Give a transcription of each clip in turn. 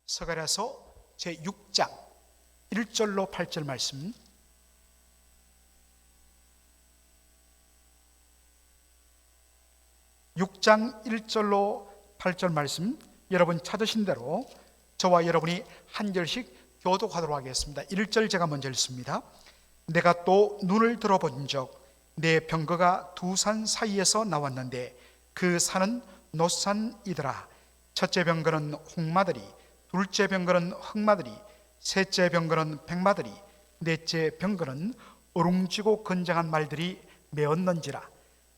스가랴서 제6장 1절로 8절 말씀, (6장) 1절로 8절 말씀 여러분 찾으신 대로 저와 여러분이 한 절씩 교독하도록 하겠습니다. 1절 제가 먼저 읽습니다. 내가 또 눈을 들어본 적 내 병거가 두 산 사이에서 나왔는데 그 산은 노산이더라. 첫째 병거는 홍마들이, 둘째 병거는 흑마들이, 셋째 병거는 백마들이, 넷째 병거는 어룽지고 건장한 말들이 메었는지라.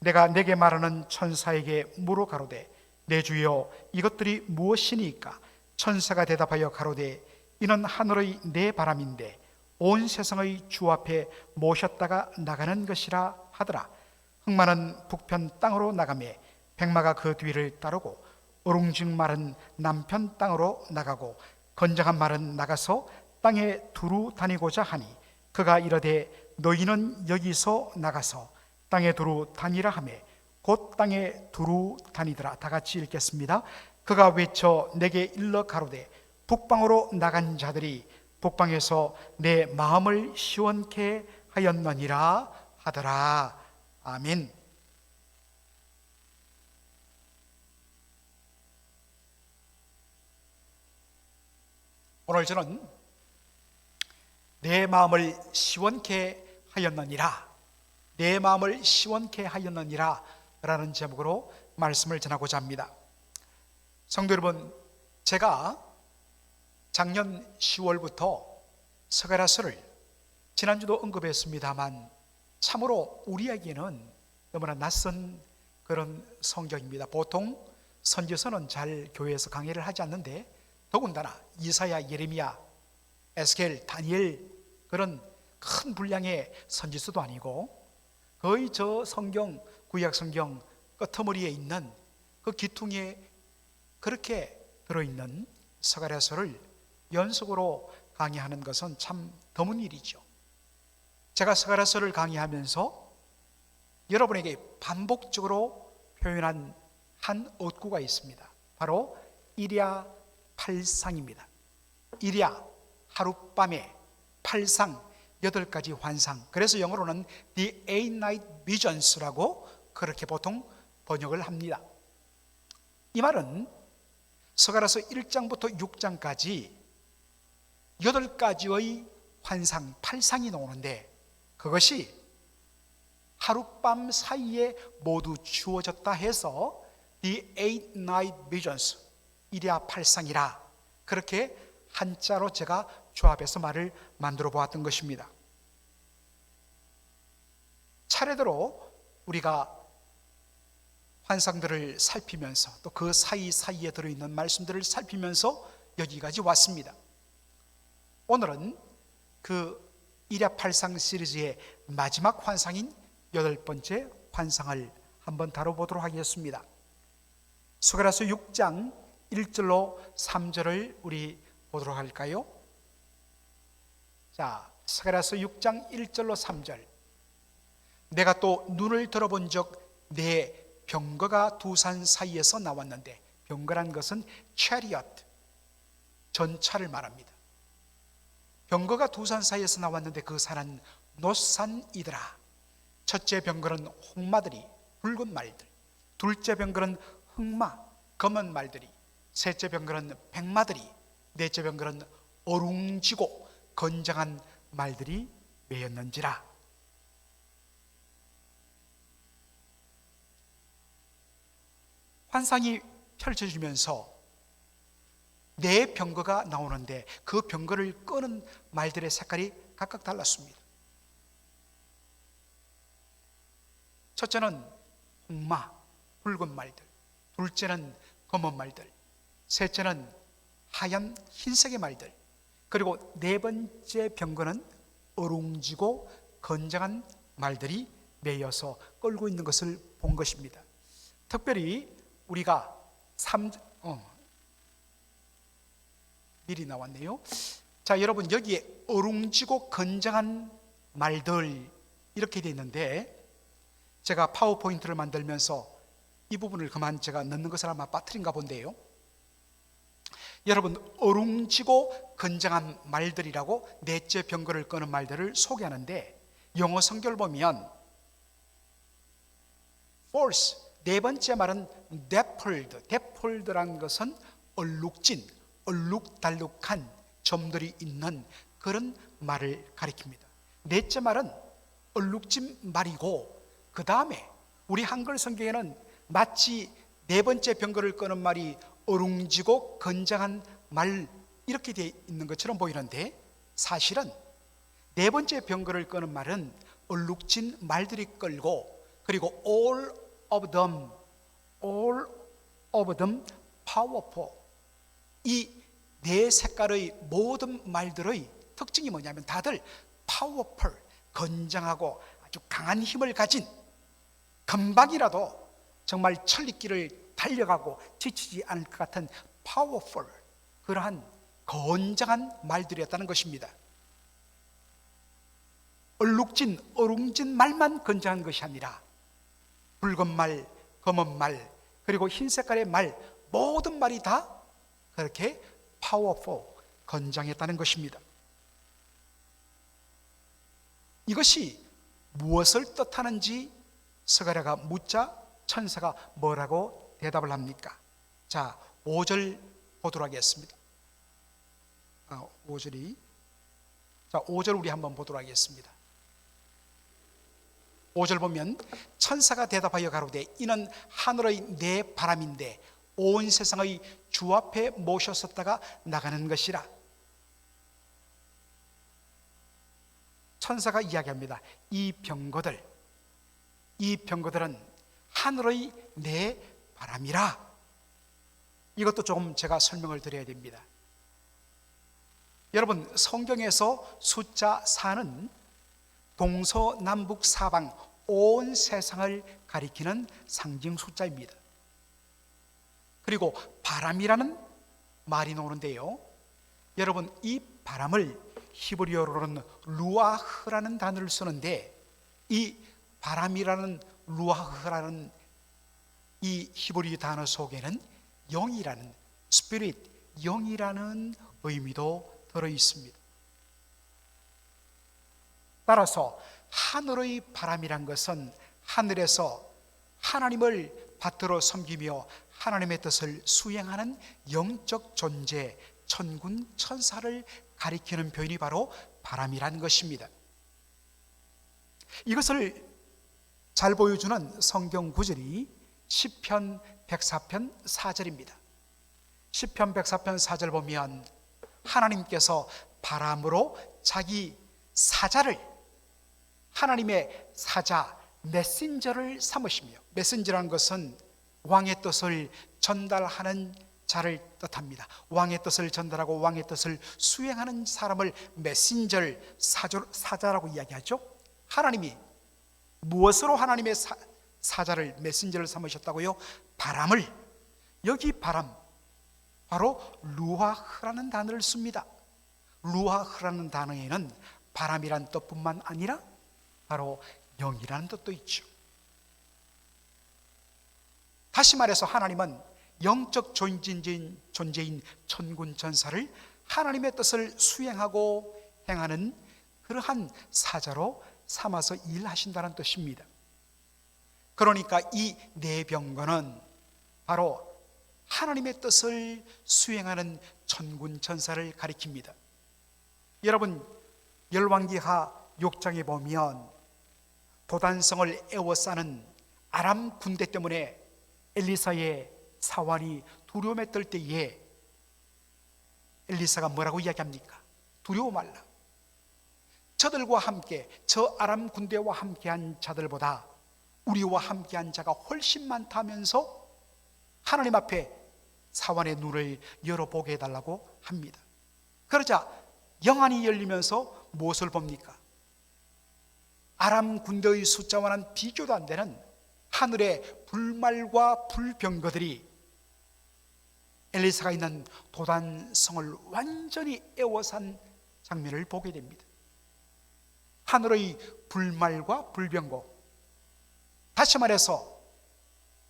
내가 내게 말하는 천사에게 물어 가로되 내 주여 이것들이 무엇이니까? 천사가 대답하여 가로되 이는 하늘의 내 바람인데 온 세상의 주 앞에 모셨다가 나가는 것이라 하더라. 흑마는 북편 땅으로 나가매 백마가 그 뒤를 따르고 어룽진 말은 남편 땅으로 나가고 건장한 말은 나가서 땅에 두루 다니고자 하니 그가 이르되 너희는 여기서 나가서 땅에 두루 다니라 하매 곧 땅에 두루 다니더라. 다 같이 읽겠습니다. 그가 외쳐 내게 일러 가로되 북방으로 나간 자들이 북방에서 내 마음을 시원케 하였느니라 하더라. 아멘. 오늘 저는 내 마음을 시원케 하였느니라, 내 마음을 시원케 하였느니라 라는 제목으로 말씀을 전하고자 합니다. 성도 여러분, 제가 작년 10월부터 스가랴서를 지난주도 언급했습니다만 참으로 우리에게는 너무나 낯선 그런 성경입니다. 보통 선지서는 잘 교회에서 강의를 하지 않는데 더군다나 이사야, 예레미야, 에스겔, 다니엘 그런 큰 분량의 선지서도 아니고 거의 저 성경, 구약 성경 끄트머리에 있는 그 기퉁에 그렇게 들어있는 스가랴서를 연속으로 강의하는 것은 참 드문 일이죠. 제가 스가랴서를 강의하면서 여러분에게 반복적으로 표현한 한 어구가 있습니다. 바로 일야 팔상입니다. 일야, 하룻밤에, 팔상, 8가지 환상. 그래서 영어로는 The 8-night visions라고 그렇게 보통 번역을 합니다. 이 말은 스가랴서 1장부터 6장까지 8가지의 환상, 팔상이 나오는데 그것이 하룻밤 사이에 모두 주어졌다 해서 The 8-night visions, 일야 팔상이라 그렇게 한자로 제가 조합해서 말을 만들어 보았던 것입니다. 차례대로 우리가 환상들을 살피면서 또 그 사이사이에 들어있는 말씀들을 살피면서 여기까지 왔습니다. 오늘은 그 일야팔상 시리즈의 마지막 환상인 8번째 환상을 한번 다뤄보도록 하겠습니다. 스가랴서 6장 1절로 3절을 우리 보도록 할까요? 자, 스가랴서 6장 1절로 3절. 내가 또 눈을 들어본 적 내 병거가 두 산 사이에서 나왔는데, 병거란 것은 chariot, 전차를 말합니다. 병거가 두 산 사이에서 나왔는데 그 산은 노산이더라. 첫째 병거는 홍마들이, 붉은 말들, 둘째 병거는 흑마, 검은 말들이, 셋째 병거는 백마들이, 넷째 병거는 어룽지고 건장한 말들이 메였는지라. 환상이 펼쳐지면서 네 병거가 나오는데 그 병거를 끄는 말들의 색깔이 각각 달랐습니다. 첫째는 홍마, 붉은 말들, 둘째는 검은 말들, 셋째는 하얀 흰색의 말들, 그리고 네 번째 병거는 어룽지고 건장한 말들이 메여서 끌고 있는 것을 본 것입니다. 특별히 우리가 미리 나왔네요. 자, 여러분 여기에 어룽지고 건장한 말들 이렇게 되어 있는데 제가 파워포인트를 만들면서 이 부분을 그만 제가 넣는 것을 아마 빠뜨린가 본데요. 여러분, 어룽지고 건장한 말들이라고 넷째 병거를 끄는 말들을 소개하는데, 영어 성경을 보면 force, 네 번째 말은 dappled, dappled란 것은 얼룩진, 얼룩달룩한 점들이 있는 그런 말을 가리킵니다. 넷째 말은 얼룩진 말이고, 그 다음에 우리 한글 성경에는 마치 네 번째 병거를 끄는 말이 어룽지고 건장한 말 이렇게 되어 있는 것처럼 보이는데, 사실은 네 번째 병거를 끄는 말은 얼룩진 말들이 끌고, 그리고 all of them powerful, 이 네 색깔의 모든 말들의 특징이 뭐냐면 다들 powerful, 건장하고 아주 강한 힘을 가진, 금방이라도 정말 천리길을 달려가고 지치지 않을 것 같은 powerful, 그러한 건장한 말들이었다는 것입니다. 얼룩진, 어룽진 말만 건장한 것이 아니라 붉은 말, 검은 말, 그리고 흰 색깔의 말, 모든 말이 다 그렇게 powerful, 건장했다는 것입니다. 이것이 무엇을 뜻하는지 스가랴가 묻자 천사가 뭐라고 대답을 합니까? 자, 5절 보도록 하겠습니다. 5절 우리 한번 보도록 하겠습니다. 5절 보면 천사가 대답하여 가로되 이는 하늘의 내 바람인데 온 세상의 주 앞에 모셨었다가 나가는 것이라. 천사가 이야기합니다. 이 병거들은 하늘의 내 바람이라. 이것도 조금 제가 설명을 드려야 됩니다. 여러분, 성경에서 숫자 4는 동서남북 사방 온 세상을 가리키는 상징 숫자입니다. 그리고 바람이라는 말이 나오는데요, 여러분, 이 바람을 히브리어로는 루아흐라는 단어를 쓰는데, 이 바람이라는 루아흐라는 이 히브리 단어 속에는 영이라는, 스피릿, 영이라는 의미도 들어 있습니다. 따라서 하늘의 바람이란 것은 하늘에서 하나님을 받들어 섬기며 하나님의 뜻을 수행하는 영적 존재, 천군 천사를 가리키는 표현이 바로 바람이란 것입니다. 이것을 잘 보여주는 성경 구절이 시편 104편 4절입니다. 시편 104편 4절 보면 하나님께서 바람으로 자기 사자를, 하나님의 사자, 메신저를 삼으시며, 메신저라는 것은 왕의 뜻을 전달하는 자를 뜻합니다. 왕의 뜻을 전달하고 왕의 뜻을 수행하는 사람을 메신저를, 사자라고 이야기하죠. 하나님이 무엇으로 하나님의 사자를, 메신저를 삼으셨다고요? 바람을. 여기 바람, 바로 루아흐라는 단어를 씁니다. 루아흐라는 단어에는 바람이란 뜻뿐만 아니라 바로 영이라는 뜻도 있죠. 다시 말해서 하나님은 영적 존재인 천군 천사를 하나님의 뜻을 수행하고 행하는 그러한 사자로 삼아서 일하신다는 뜻입니다. 그러니까 이 네 병거는 바로 하나님의 뜻을 수행하는 천군 천사를 가리킵니다. 여러분, 열왕기하 6장에 보면 도단성을 에워싸는 아람 군대 때문에 엘리사의 사환이 두려움에 떨 때에 엘리사가 뭐라고 이야기합니까? 두려워 말라. 저들과 함께, 저 아람 군대와 함께한 자들보다 우리와 함께한 자가 훨씬 많다면서 하나님 앞에 사환의 눈을 열어보게 해달라고 합니다. 그러자 영안이 열리면서 무엇을 봅니까? 아람 군대의 숫자와는 비교도 안 되는 하늘의 불말과 불병거들이 엘리사가 있는 도단성을 완전히 에워싼 장면을 보게 됩니다. 하늘의 불말과 불병거, 다시 말해서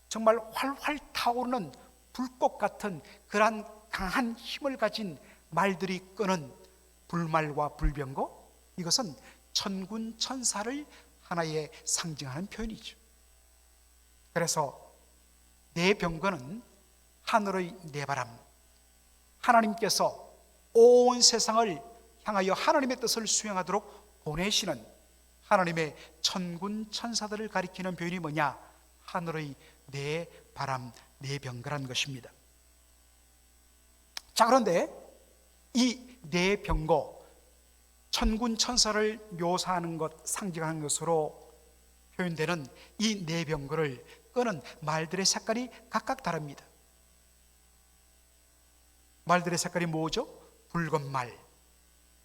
정말 활활 타오르는 불꽃 같은 그러한 강한 힘을 가진 말들이 끄는 불말과 불병거, 이것은 천군 천사를 하나의 상징하는 표현이죠. 그래서 네 병거는 하늘의 네 바람, 하나님께서 온 세상을 향하여 하나님의 뜻을 수행하도록 보내시는 하나님의 천군 천사들을 가리키는 표현이 뭐냐? 하늘의 네 바람, 네 병거란 것입니다. 자, 그런데 이 네 병거, 천군 천사를 묘사하는 것, 상징하는 것으로 표현되는 이 네 병거를 끄는 말들의 색깔이 각각 다릅니다. 말들의 색깔이 뭐죠? 붉은 말,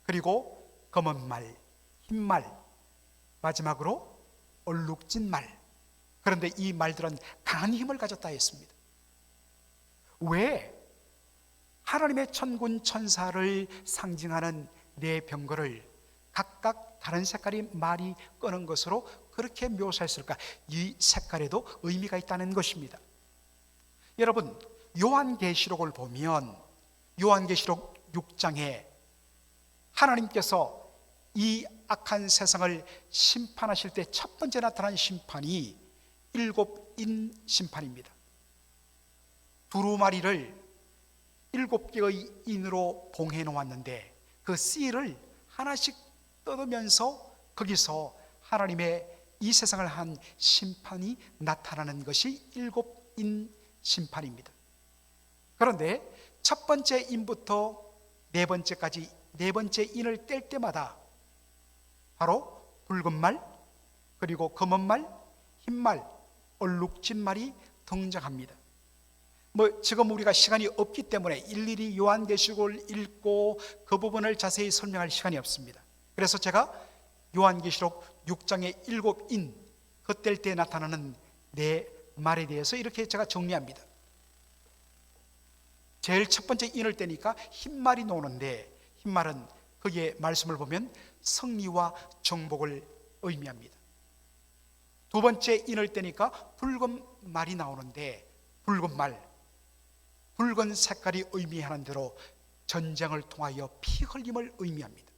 그리고 검은 말, 흰 말, 마지막으로 얼룩진 말. 그런데 이 말들은 강한 힘을 가졌다 했습니다. 왜 하나님의 천군 천사를 상징하는 네 병거를 각각 다른 색깔의 말이 끄는 것으로 그렇게 묘사했을까? 이 색깔에도 의미가 있다는 것입니다. 여러분, 요한계시록을 보면 요한계시록 6장에 하나님께서 이 악한 세상을 심판하실 때 첫 번째 나타난 심판이 일곱 인 심판입니다. 두루마리를 7개의 인으로 봉해 놓았는데 그 씨를 하나씩 뜯으면서 거기서 하나님의 이 세상을 한 심판이 나타나는 것이 7인 심판입니다. 그런데 첫 번째 인부터 네 번째까지 네 번째 인을 뗄 때마다 바로 붉은 말, 그리고 검은 말, 흰 말, 얼룩진 말이 등장합니다. 지금 우리가 시간이 없기 때문에 일일이 요한계시록을 읽고 그 부분을 자세히 설명할 시간이 없습니다. 그래서 제가 요한계시록 6장의 7인, 그 뗄 때 나타나는 네 말에 대해서 이렇게 제가 정리합니다. 제일 첫 번째 인을 떼니까 흰 말이 나오는데, 흰 말은 거기에 말씀을 보면 승리와 정복을 의미합니다. 두 번째 인을 떼니까 붉은 말이 나오는데, 붉은 말, 붉은 색깔이 의미하는 대로 전쟁을 통하여 피 흘림을 의미합니다.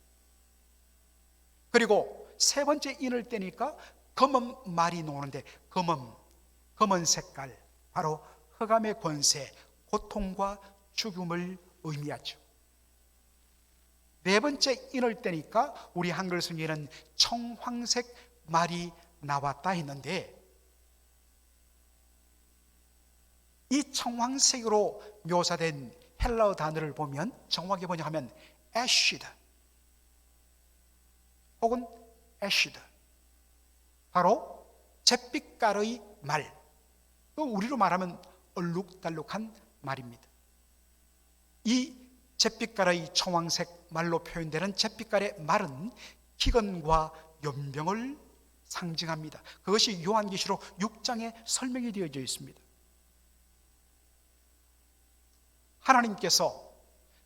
그리고 세 번째 인을 떼니까 검은 말이 나오는데, 검은 색깔, 바로 흑암의 권세, 고통과 죽음을 의미하죠. 네 번째 인을 떼니까 우리 한글 성경에는 청황색 말이 나왔다 했는데, 이 청황색으로 묘사된 헬라어 단어를 보면 정확히 번역하면 애쉬드 혹은 애쉬드, 바로 잿빛깔의 말, 우리로 말하면 얼룩달룩한 말입니다. 이 잿빛깔의 청황색 말로 표현되는 잿빛깔의 말은 기근과 연병을 상징합니다. 그것이 요한계시록 6장에 설명이 되어져 있습니다. 하나님께서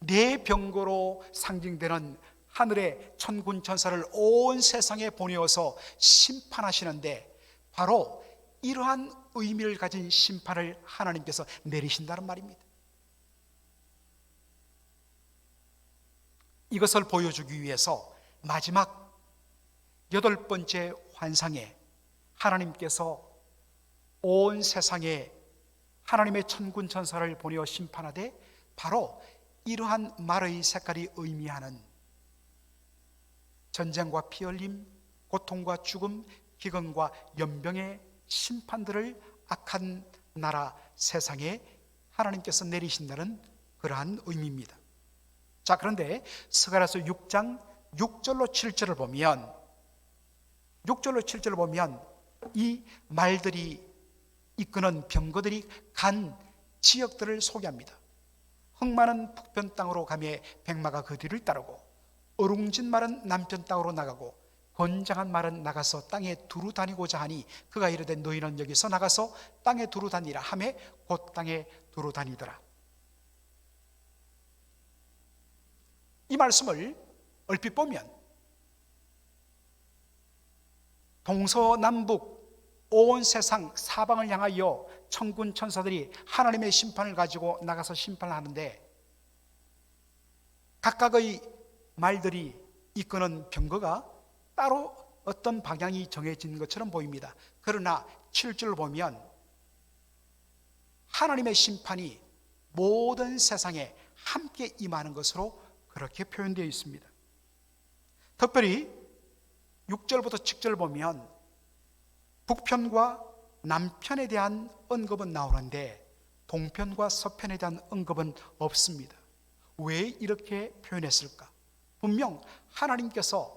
네 병거로 상징되는 하늘의 천군 천사를 온 세상에 보내어서 심판하시는데, 바로 이러한 의미를 가진 심판을 하나님께서 내리신다는 말입니다. 이것을 보여주기 위해서 마지막 8번째 환상에 하나님께서 온 세상에 하나님의 천군 천사를 보내어 심판하되, 바로 이러한 말의 색깔이 의미하는 전쟁과 피 흘림, 고통과 죽음, 기근과 연병의 심판들을 악한 나라 세상에 하나님께서 내리신다는 그러한 의미입니다. 자, 그런데 스가랴서 6장 6절로 7절을 보면, 6절로 7절을 보면 이 말들이 이끄는 병거들이 간 지역들을 소개합니다. 흙 많은 북편 땅으로 가매 백마가 그 뒤를 따르고, 어룽진 말은 남편 땅으로 나가고, 건장한 말은 나가서 땅에 두루 다니고자 하니, 그가 이르되 너희는 여기서 나가서 땅에 두루 다니라 하매 곧 땅에 두루 다니더라. 이 말씀을 얼핏 보면 동서남북 온 세상 사방을 향하여 천군 천사들이 하나님의 심판을 가지고 나가서 심판을 하는데, 각각의 말들이 이끄는 병거가 따로 어떤 방향이 정해진 것처럼 보입니다. 그러나 7절을 보면 하나님의 심판이 모든 세상에 함께 임하는 것으로 그렇게 표현되어 있습니다. 특별히 6절부터 7절 보면 북편과 남편에 대한 언급은 나오는데 동편과 서편에 대한 언급은 없습니다. 왜 이렇게 표현했을까? 분명 하나님께서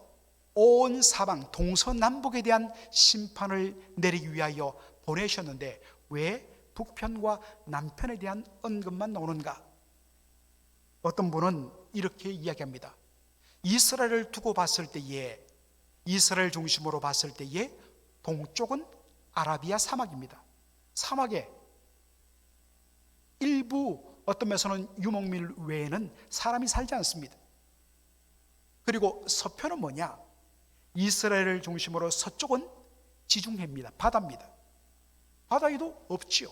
온 사방 동서남북에 대한 심판을 내리기 위하여 보내셨는데 왜 북편과 남편에 대한 언급만 나오는가? 어떤 분은 이렇게 이야기합니다. 이스라엘을 두고 봤을 때에, 이스라엘 중심으로 봤을 때에 동쪽은 아라비아 사막입니다. 사막에 일부 어떤 면에서는 유목민 외에는 사람이 살지 않습니다. 그리고 서편은 뭐냐? 이스라엘을 중심으로 서쪽은 지중해입니다. 바다입니다. 바다에도 없지요.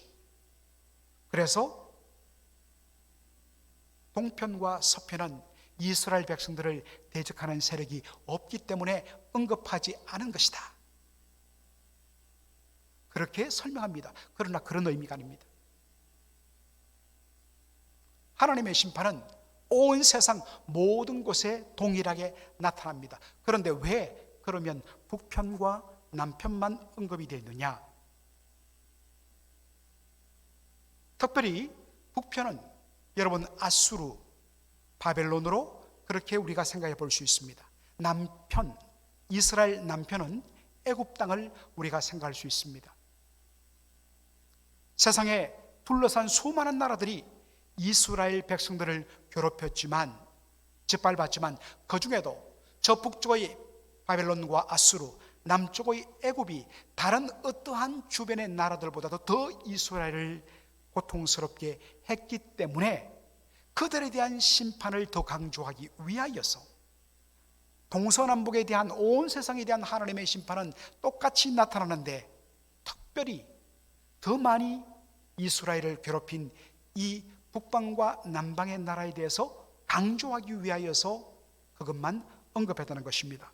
그래서 동편과 서편은 이스라엘 백성들을 대적하는 세력이 없기 때문에 언급하지 않은 것이다. 그렇게 설명합니다. 그러나 그런 의미가 아닙니다. 하나님의 심판은 온 세상 모든 곳에 동일하게 나타납니다. 그런데 왜 그러면 북편과 남편만 언급이 되어 있느냐? 특별히 북편은 여러분 아수르, 바벨론으로 그렇게 우리가 생각해 볼 수 있습니다. 남편, 이스라엘 남편은 애굽 땅을 우리가 생각할 수 있습니다. 세상에 둘러싼 수많은 나라들이 이스라엘 백성들을 괴롭혔지만, 짓밟았지만 그 중에도 저 북쪽의 바벨론과 아수르, 남쪽의 애굽이 다른 어떠한 주변의 나라들보다도 더 이스라엘을 고통스럽게 했기 때문에 그들에 대한 심판을 더 강조하기 위하여서 동서남북에 대한 온 세상에 대한 하나님의 심판은 똑같이 나타나는데 특별히 더 많이 이스라엘을 괴롭힌 이 북방과 남방의 나라에 대해서 강조하기 위하여서 그것만 언급했다는 것입니다.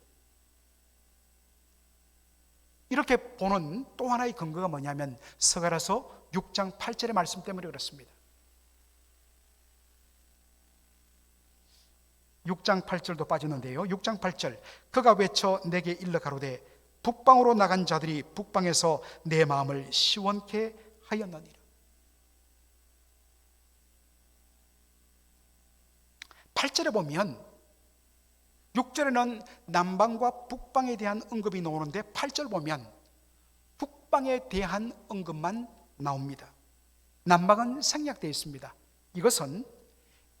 이렇게 보는 또 하나의 근거가 뭐냐면 스가랴서 6장 8절의 말씀 때문에 그렇습니다. 6장 8절도 빠지는데요. 6장 8절 그가 외쳐 내게 일러 가로되 북방으로 나간 자들이 북방에서 내 마음을 시원케 하였느니라. 8절에 보면 6절에는 남방과 북방에 대한 언급이 나오는데 8절 보면 북방에 대한 언급만 나옵니다. 남방은 생략되어 있습니다. 이것은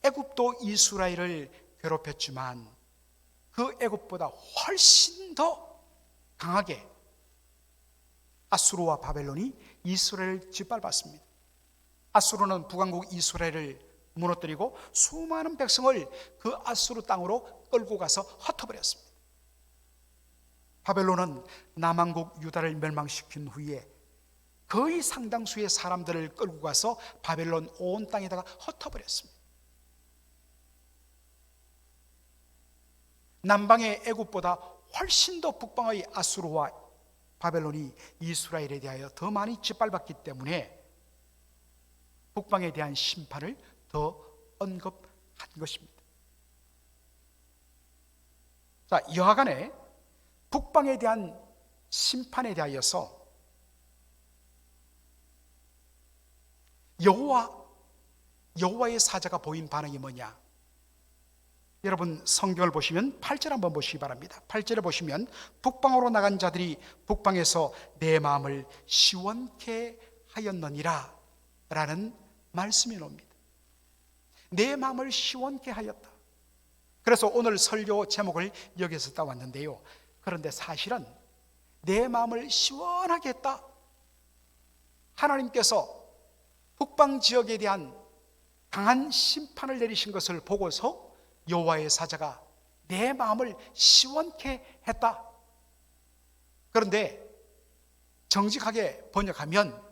애굽도 이스라엘을 괴롭혔지만 그 애굽보다 훨씬 더 강하게 아수르와 바벨론이 이스라엘을 짓밟았습니다. 아수르는 북왕국 이스라엘을 무너뜨리고 수많은 백성을 그 아수르 땅으로 끌고 가서 흩어버렸습니다. 바벨론은 남왕국 유다를 멸망시킨 후에 거의 상당수의 사람들을 끌고 가서 바벨론 온 땅에다가 흩어버렸습니다. 남방의 애굽보다 훨씬 더 북방의 아수르와 바벨론이 이스라엘에 대하여 더 많이 짓밟았기 때문에 북방에 대한 심판을 더 언급한 것입니다. 자, 여하간에 북방에 대한 심판에 대하여서 여호와의 사자가 보인 반응이 뭐냐? 여러분 성경을 보시면 8절 한번 보시기 바랍니다. 8절에 보시면 북방으로 나간 자들이 북방에서 내 마음을 시원케 하였느니라 라는 말씀이 나옵니다. 내 마음을 시원케 하였다. 그래서 오늘 설교 제목을 여기서 따왔는데요. 그런데 사실은 내 마음을 시원하게 했다. 하나님께서 북방 지역에 대한 강한 심판을 내리신 것을 보고서 여호와의 사자가 내 마음을 시원케 했다. 그런데 정직하게 번역하면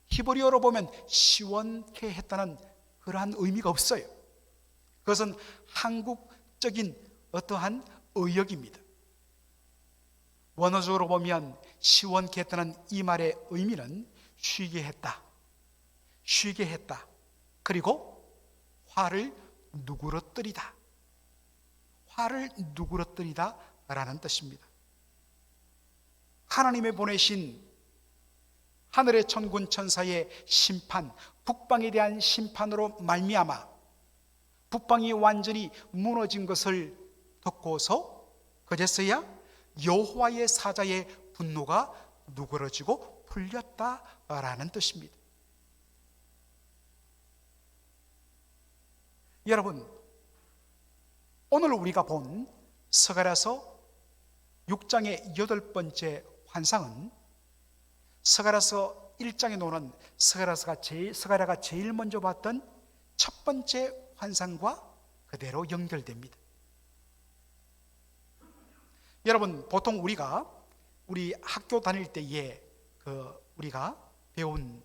히브리어로 보면 시원케 했다는 그러한 의미가 없어요. 그것은 한국적인 어떠한 의역입니다. 원어적으로 보면 시원케 했다는 이 말의 의미는 쉬게 했다, 쉬게 했다, 그리고 화를 누그러뜨리다, 화를 누그러뜨리다 라는 뜻입니다. 하나님의 보내신 하늘의 천군 천사의 심판, 북방에 대한 심판으로 말미암아 북방이 완전히 무너진 것을 듣고서 그제서야 여호와의 사자의 분노가 누그러지고 풀렸다라는 뜻입니다. 여러분, 오늘 우리가 본 스가랴서 6장의 8번째 환상은 스가랴서 1장에 나오는 스가랴가 제일 먼저 봤던 첫 번째 환상과 그대로 연결됩니다. 여러분, 보통 우리 학교 다닐 때에 우리가 배운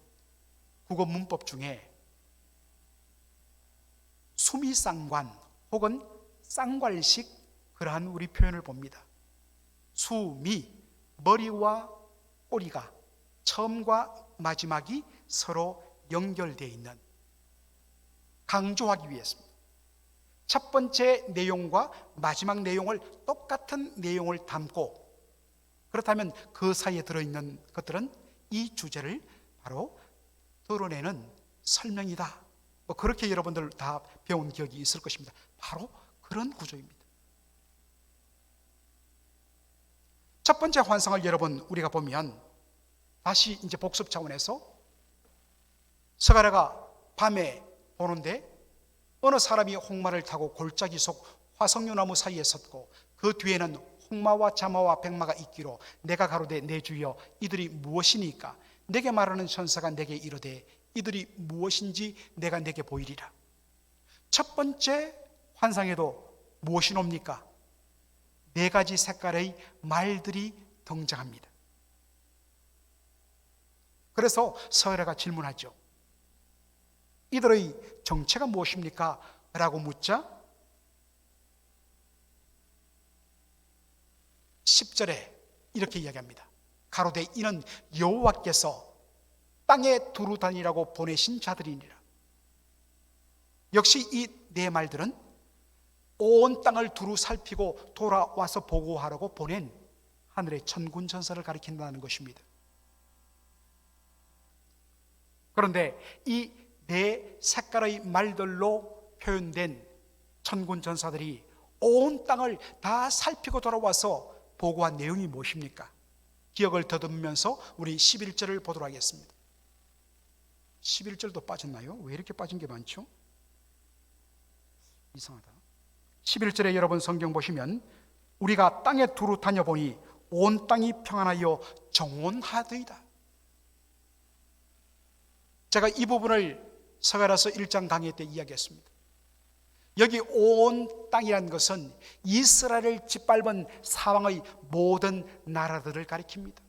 국어 문법 중에 수미상관 혹은 쌍괄식 그러한 우리 표현을 봅니다. 수미, 머리와 꼬리가 처음과 마지막이 서로 연결되어 있는, 강조하기 위해서입니다. 첫 번째 내용과 마지막 내용을 똑같은 내용을 담고, 그렇다면 그 사이에 들어있는 것들은 이 주제를 바로 드러내는 설명이다. 그렇게 여러분들 다 배운 기억이 있을 것입니다. 바로 그런 구조입니다. 첫 번째 환상을 여러분 우리가 보면, 다시 이제 복습 차원에서 스가랴가 밤에 보는데 어느 사람이 홍마를 타고 골짜기 속 화석류나무 사이에 섰고 그 뒤에는 홍마와 자마와 백마가 있기로 내가 가로되 내 주여 이들이 무엇이니까? 내게 말하는 천사가 내게 이르되 이들이 무엇인지 내가 내게 보이리라. 첫 번째 환상에도 무엇이 놉니까? 네 가지 색깔의 말들이 등장합니다. 그래서 스가랴가 질문하죠. 이들의 정체가 무엇입니까? 라고 묻자 10절에 이렇게 이야기합니다. 가로되 이는 여호와께서 땅에 두루 다니라고 보내신 자들이니라. 역시 이 네 말들은 온 땅을 두루 살피고 돌아와서 보고하라고 보낸 하늘의 천군 천사를 가리킨다는 것입니다. 그런데 이 네 색깔의 말들로 표현된 천군 천사들이 온 땅을 다 살피고 돌아와서 보고한 내용이 무엇입니까? 기억을 더듬으면서 우리 11절을 보도록 하겠습니다. 11절도 빠졌나요? 왜 이렇게 빠진 게 많죠? 이상하다. 11절에 여러분 성경 보시면 우리가 땅에 두루 다녀보니 온 땅이 평안하여 정온하더이다. 제가 이 부분을 스가랴서 1장 강의 때 이야기했습니다. 여기 온 땅이라는 것은 이스라엘을 짓밟은 사방의 모든 나라들을 가리킵니다.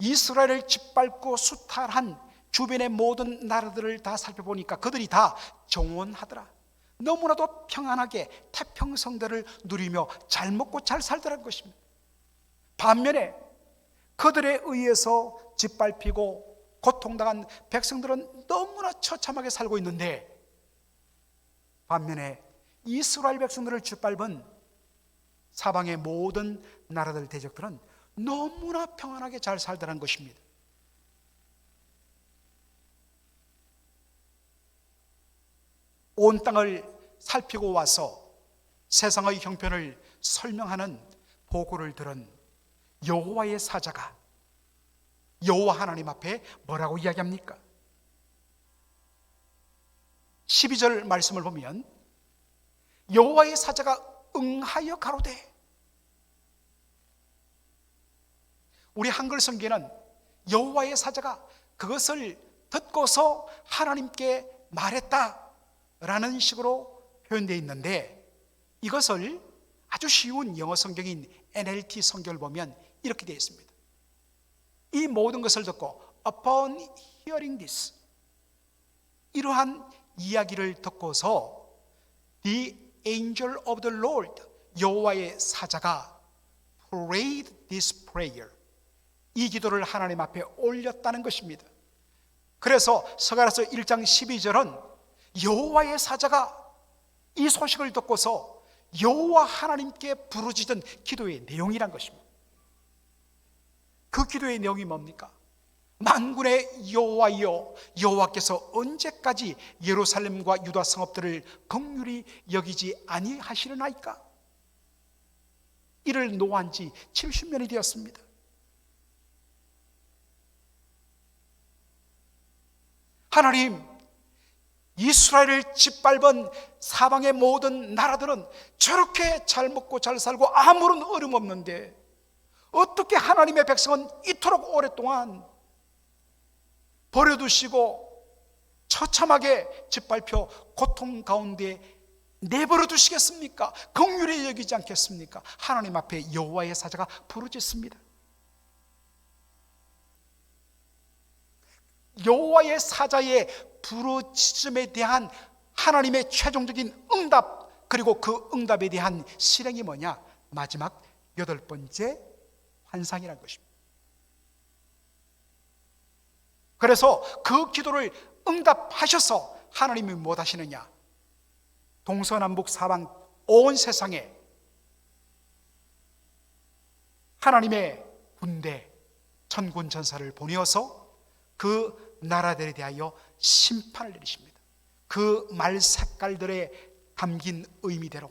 이스라엘을 짓밟고 수탈한 주변의 모든 나라들을 다 살펴보니까 그들이 다 정온하더라. 너무나도 평안하게 태평성대를 누리며 잘 먹고 잘 살더라는 것입니다. 반면에 그들에 의해서 짓밟히고 고통당한 백성들은 너무나 처참하게 살고 있는데, 반면에 이스라엘 백성들을 짓밟은 사방의 모든 나라들 대적들은 너무나 평안하게 잘 살더라는 것입니다. 온 땅을 살피고 와서 세상의 형편을 설명하는 보고를 들은 여호와의 사자가 여호와 하나님 앞에 뭐라고 이야기합니까? 12절 말씀을 보면 여호와의 사자가 응하여 가로되, 우리 한글 성경에는 여호와의 사자가 그것을 듣고서 하나님께 말했다라는 식으로 표현되어 있는데, 이것을 아주 쉬운 영어 성경인 NLT 성경을 보면 이렇게 되어 있습니다. 이 모든 것을 듣고 upon hearing this, 이러한 이야기를 듣고서 The angel of the Lord, 여호와의 사자가 prayed this prayer, 이 기도를 하나님 앞에 올렸다는 것입니다. 그래서 스가랴서 1장 12절은 여호와의 사자가 이 소식을 듣고서 여호와 하나님께 부르짖은 기도의 내용이란 것입니다. 그 기도의 내용이 뭡니까? 만군의 여호와여, 여호와께서 언제까지 예루살렘과 유다 성읍들을 긍휼히 여기지 아니하시려나이까? 이를 노한 지 70년이 되었습니다. 하나님, 이스라엘을 짓밟은 사방의 모든 나라들은 저렇게 잘 먹고 잘 살고 아무런 어려움 없는데 어떻게 하나님의 백성은 이토록 오랫동안 버려두시고 처참하게 짓밟혀 고통 가운데 내버려 두시겠습니까? 긍휼히 여기지 않겠습니까? 하나님 앞에 여호와의 사자가 부르짖습니다. 여호와의 사자의 부르짖음에 대한 하나님의 최종적인 응답, 그리고 그 응답에 대한 실행이 뭐냐? 마지막 8번째 환상이라는 것입니다. 그래서 그 기도를 응답하셔서 하나님이 못 하시느냐? 동서남북 사방 온 세상에 하나님의 군대, 천군 천사를 보내어서 그 나라들에 대하여 심판을 내리십니다. 그 말 색깔들에 담긴 의미대로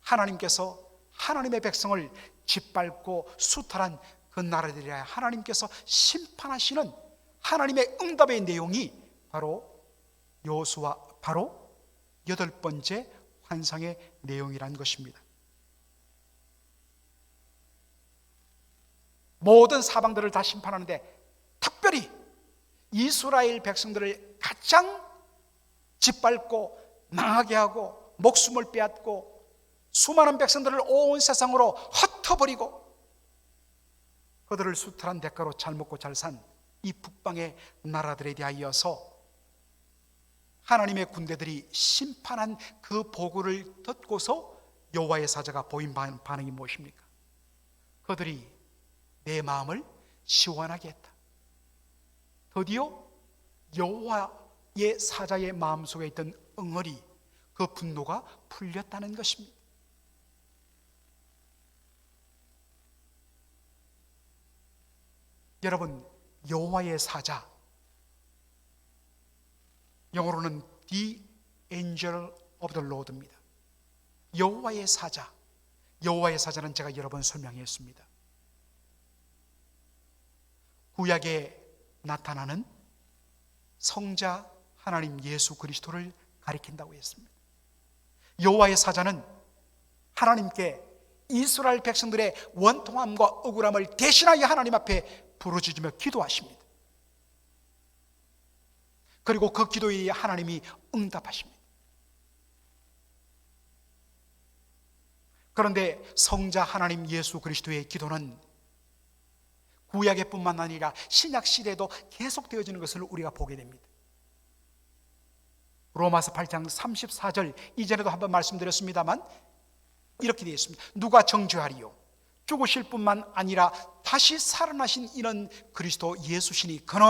하나님께서 하나님의 백성을 짓밟고 수탈한 그 나라들에 대하여 하나님께서 심판하시는 하나님의 응답의 내용이 바로 여호수아, 바로 8번째 환상의 내용이라는 것입니다. 모든 사방들을 다 심판하는데 특별히 이스라엘 백성들을 가장 짓밟고 망하게 하고 목숨을 빼앗고 수많은 백성들을 온 세상으로 흩어버리고 그들을 수탈한 대가로 잘 먹고 잘 산 이 북방의 나라들에 대하여서 하나님의 군대들이 심판한 그 보고를 듣고서 여호와의 사자가 보인 반응이 무엇입니까? 그들이 내 마음을 시원하게 했다. 드디어 여호와의 사자의 마음속에 있던 응어리, 그 분노가 풀렸다는 것입니다. 여러분, 여호와의 사자, 영어로는 The angel of the Lord입니다. 여호와의 사자, 여호와의 사자는 제가 여러 번 설명했습니다. 구약에 나타나는 성자 하나님 예수 그리스도를 가리킨다고 했습니다. 여호와의 사자는 하나님께 이스라엘 백성들의 원통함과 억울함을 대신하여 하나님 앞에 부르짖으며 기도하십니다. 그리고 그 기도에 하나님이 응답하십니다. 그런데 성자 하나님 예수 그리스도의 기도는 구약의 뿐만 아니라 신약 시대에도 계속되어지는 것을 우리가 보게 됩니다. 로마서 8장 34절, 이전에도 한번 말씀드렸습니다만 이렇게 되어 있습니다. 누가 정죄하리요? 죽으실 뿐만 아니라 다시 살아나신 이는 그리스도 예수시니 그는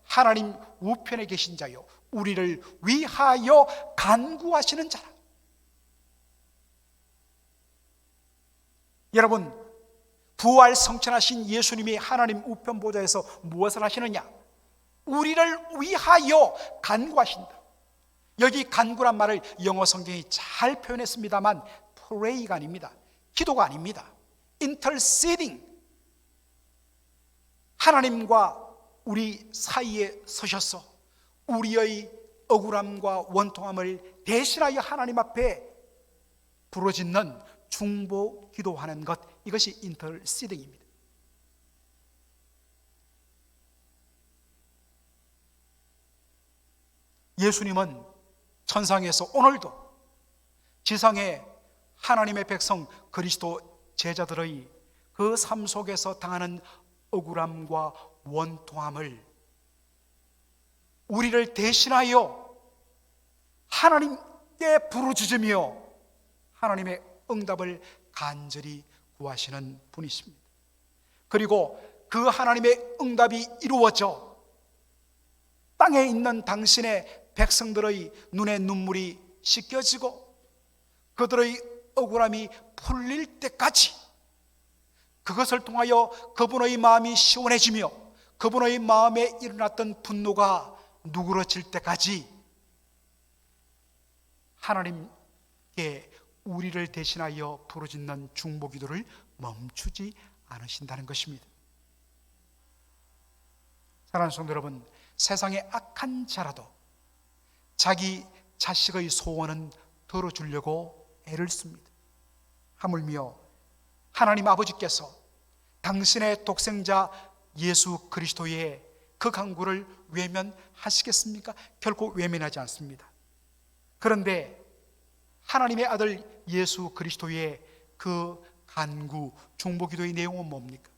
하나님 우편에 계신 자요 우리를 위하여 간구하시는 자라. 여러분, 부활 성천하신 예수님이 하나님 우편 보좌에서 무엇을 하시느냐? 우리를 위하여 간구하신다. 여기 간구란 말을 영어 성경이 잘 표현했습니다만 pray가 아닙니다. 기도가 아닙니다. interceding, 하나님과 우리 사이에 서셔서 우리의 억울함과 원통함을 대신하여 하나님 앞에 부르짖는 중보 기도하는 것, 이것이 interceding입니다. 예수님은 천상에서 오늘도 지상에 하나님의 백성 그리스도 제자들의 그 삶 속에서 당하는 억울함과 원통함을 우리를 대신하여 하나님께 부르짖으며 하나님의 응답을 간절히 구하시는 분이십니다. 그리고 그 하나님의 응답이 이루어져 땅에 있는 당신의 백성들의 눈에 눈물이 씻겨지고 그들의 억울함이 풀릴 때까지, 그것을 통하여 그분의 마음이 시원해지며 그분의 마음에 일어났던 분노가 누그러질 때까지 하나님께 우리를 대신하여 부르짖는 중보기도를 멈추지 않으신다는 것입니다. 사랑하는 성도 여러분, 세상의 악한 자라도 자기 자식의 소원은 들어주려고 애를 씁니다. 하물며 하나님 아버지께서 당신의 독생자 예수 그리스도의 그 간구를 외면하시겠습니까? 결코 외면하지 않습니다. 그런데 하나님의 아들 예수 그리스도의 그 간구, 중보기도의 내용은 뭡니까?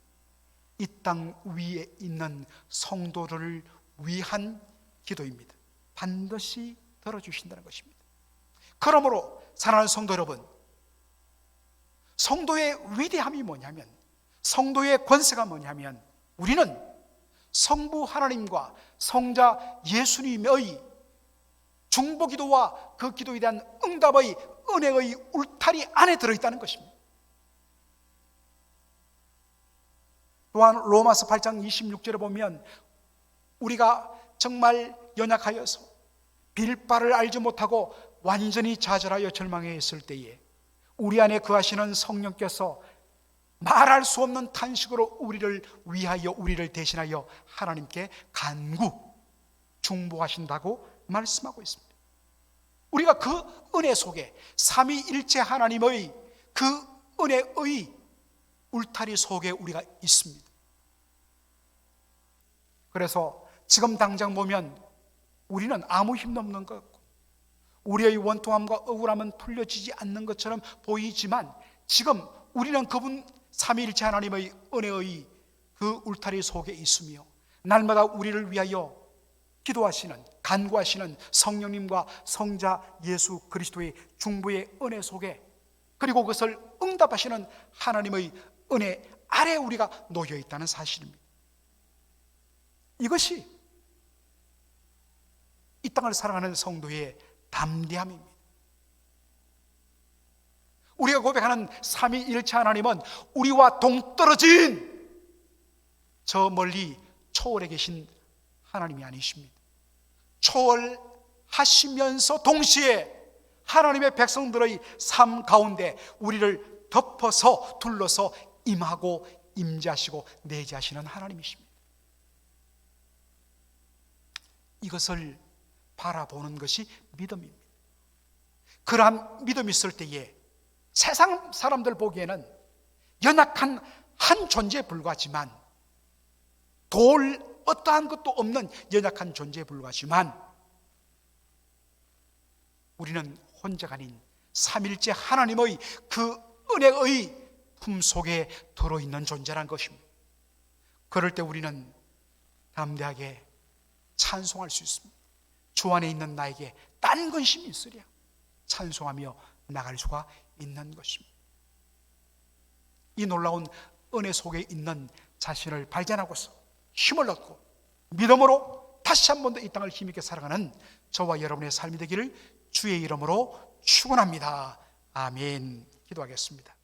이 땅 위에 있는 성도를 위한 기도입니다. 반드시 들어주신다는 것입니다. 그러므로 사랑하는 성도 여러분, 성도의 위대함이 뭐냐면, 성도의 권세가 뭐냐면, 우리는 성부 하나님과 성자 예수님의 중보기도와 그 기도에 대한 응답의 은혜의 울타리 안에 들어있다는 것입니다. 또한 로마서 8장 26절에 보면 우리가 정말 연약하여서 빌 바를 알지 못하고 완전히 좌절하여 절망해 있을 때에 우리 안에 거하시는 성령께서 말할 수 없는 탄식으로 우리를 위하여, 우리를 대신하여 하나님께 간구, 중보하신다고 말씀하고 있습니다. 우리가 그 은혜 속에, 삼위일체 하나님의 그 은혜의 울타리 속에 우리가 있습니다. 그래서 지금 당장 보면 우리는 아무 힘도 없는 것 같고 우리의 원통함과 억울함은 풀려지지 않는 것처럼 보이지만, 지금 우리는 그분 삼위일체 하나님의 은혜의 그 울타리 속에 있으며 날마다 우리를 위하여 기도하시는, 간구하시는 성령님과 성자 예수 그리스도의 중보의 은혜 속에, 그리고 그것을 응답하시는 하나님의 은혜 아래 우리가 놓여 있다는 사실입니다. 이것이 이 땅을 살아가는 성도의 담대함입니다. 우리가 고백하는 삼위일체 하나님은 우리와 동떨어진 저 멀리 초월에 계신 하나님이 아니십니다. 초월하시면서 동시에 하나님의 백성들의 삶 가운데 우리를 덮어서 둘러서 임하고 임재하시고 내재하시는 하나님이십니다. 이것을 바라보는 것이 믿음입니다. 그러한 믿음이 있을 때에 세상 사람들 보기에는 연약한 한 존재에 불과하지만, 도울 어떠한 것도 없는 연약한 존재에 불과하지만, 우리는 혼자가 아닌 삼일째 하나님의 그 은혜의 품속에 들어있는 존재라는 것입니다. 그럴 때 우리는 담대하게 찬송할 수 있습니다. 주 안에 있는 나에게 딴 근심이 있으랴 찬송하며 나갈 수가 있는 것입니다. 이 놀라운 은혜 속에 있는 자신을 발견하고서 힘을 얻고 믿음으로 다시 한 번 더 이 땅을 힘있게 살아가는 저와 여러분의 삶이 되기를 주의 이름으로 축원합니다. 아멘. 기도하겠습니다.